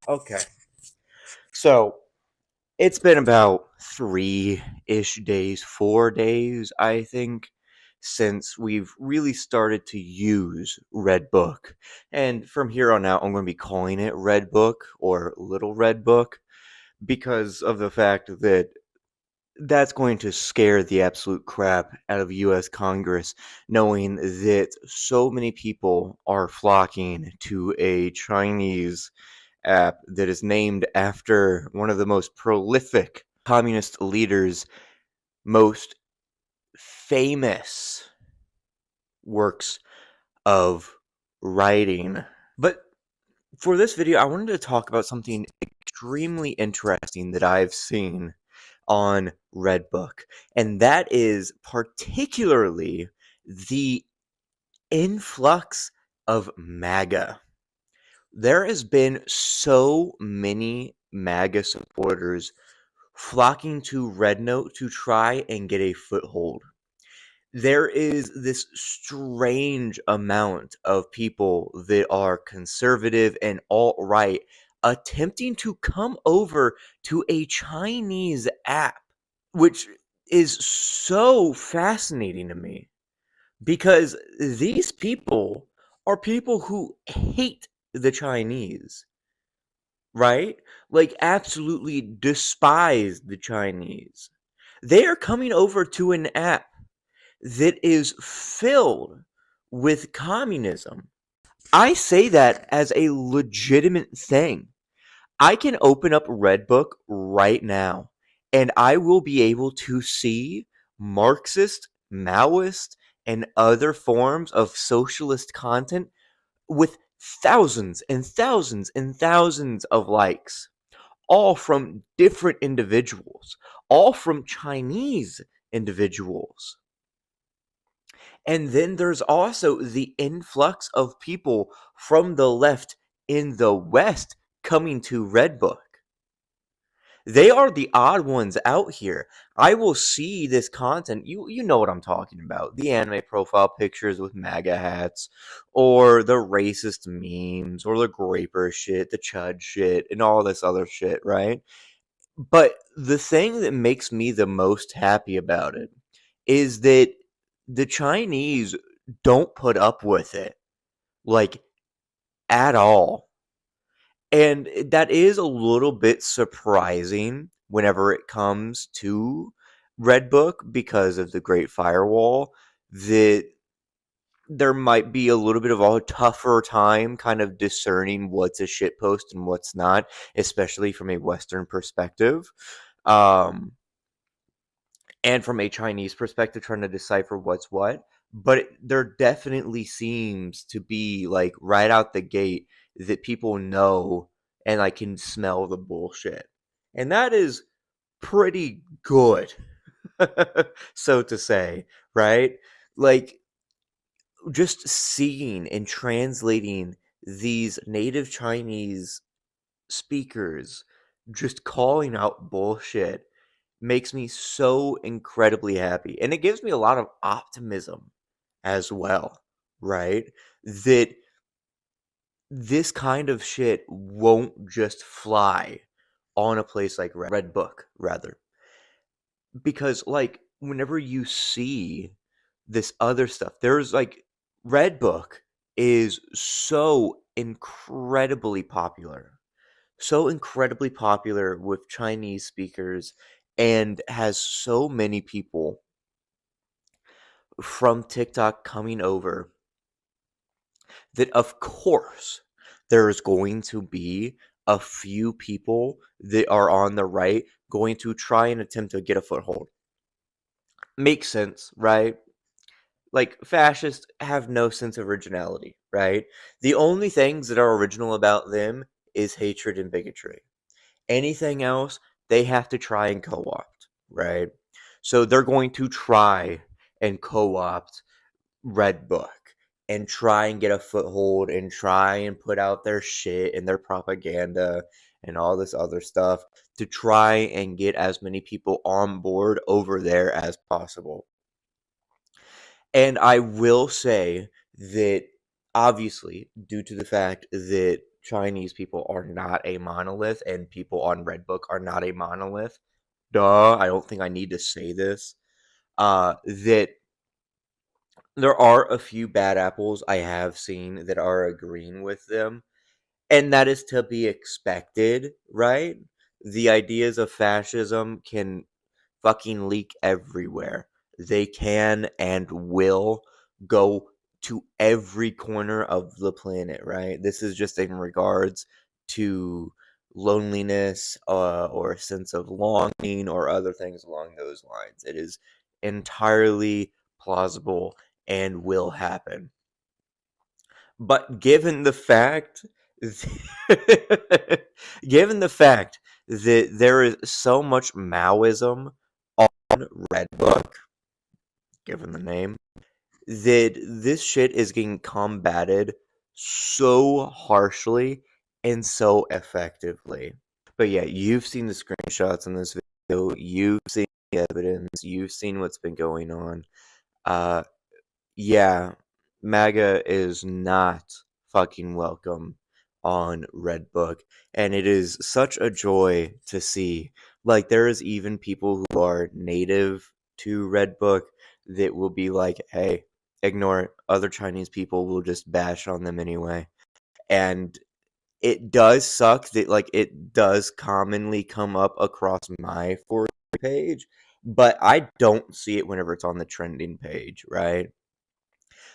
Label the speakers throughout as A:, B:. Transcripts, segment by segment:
A: Okay. So it's been about 3-ish days, 4 days, I think, since we've really started to use REDBOOK. And from here on out, I'm going to be calling it REDBOOK or Little Red Book because of the fact that that's going to scare the absolute crap out of US Congress, knowing that so many people are flocking to a Chinese app that is named after one of the most prolific communist leaders' most famous works of writing. But for this video, I wanted to talk about something extremely interesting that I've seen on REDBOOK, and that is particularly the influx of MAGA. There has been so many MAGA supporters flocking to RedNote to try and get a foothold. There is this strange amount of people that are conservative and alt-right attempting to come over to a Chinese app, which is so fascinating to me because these people are people who hate the Chinese, right? Like, absolutely despise the Chinese. They are coming over to an app that is filled with communism. I say that as a legitimate thing. I can open up Redbook right now and I will be able to see Marxist, Maoist, and other forms of socialist content with thousands and thousands and thousands of likes, all from different individuals, all from Chinese individuals. And then there's also the influx of people from the left in the West coming to Redbook. They are the odd ones out here. I will see this content. You know what I'm talking about. The anime profile pictures with MAGA hats, or the racist memes, or the graper shit, the chud shit, and all this other shit, right? But the thing that makes me the most happy about it is that the Chinese don't put up with it, like, at all. And that is a little bit surprising whenever it comes to Redbook because of the Great Firewall, that there might be a little bit of a tougher time kind of discerning what's a shitpost and what's not, especially from a Western perspective. Um, and from a Chinese perspective, trying to decipher what's what. But there definitely seems to be, like, right out the gate that people know and, like, can smell the bullshit. And that is pretty good, so to say, right? Like, just seeing and translating these native Chinese speakers just calling out bullshit makes me so incredibly happy. And it gives me a lot of optimism as well, right? That this kind of shit won't just fly on a place like Redbook, rather. Because, like, whenever you see this other stuff, there's, like, Redbook is so incredibly popular. So incredibly popular with Chinese speakers and has so many people from TikTok coming over that, of course, there's going to be a few people that are on the right going to try and attempt to get a foothold. Makes sense, right? Like, fascists have no sense of originality, right? The only things that are original about them is hatred and bigotry. Anything else, they have to try and co-opt, right? So they're going to try and co-opt Redbook and try and get a foothold and try and put out their shit and their propaganda and all this other stuff to try and get as many people on board over there as possible. And I will say that obviously, due to the fact that Chinese people are not a monolith and people on REDBOOK are not a monolith, duh, I don't think I need to say this, that there are a few bad apples I have seen that are agreeing with them, and that is to be expected, right? The ideas of fascism can fucking leak everywhere. They can and will go to every corner of the planet, right? This is just in regards to loneliness or a sense of longing or other things along those lines. It is entirely plausible and will happen. But given the fact given the fact that there is so much Maoism on REDBOOK, given the name, that this shit is getting combated so harshly and so effectively. But yeah, you've seen the screenshots in this video, you've seen the evidence, you've seen what's been going on. Uh, yeah, MAGA is not fucking welcome on REDBOOK, and it is such a joy to see. Like, there is even people who are native to REDBOOK that will be like, hey, ignore it. Other Chinese people will just bash on them anyway. And it does suck that, like, it does commonly come up across my For You page, but I don't see it whenever it's on the trending page, right?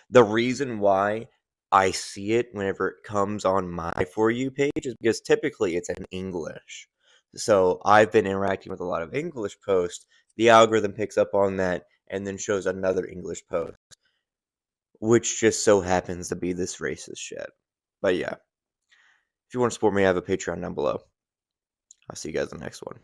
A: The reason why I see it whenever it comes on my For You page is because typically it's in English. So I've been interacting with a lot of English posts. The algorithm picks up on that and then shows another English post, which just so happens to be this racist shit. But yeah, if you want to support me, I have a Patreon down below. I'll see you guys in the next one.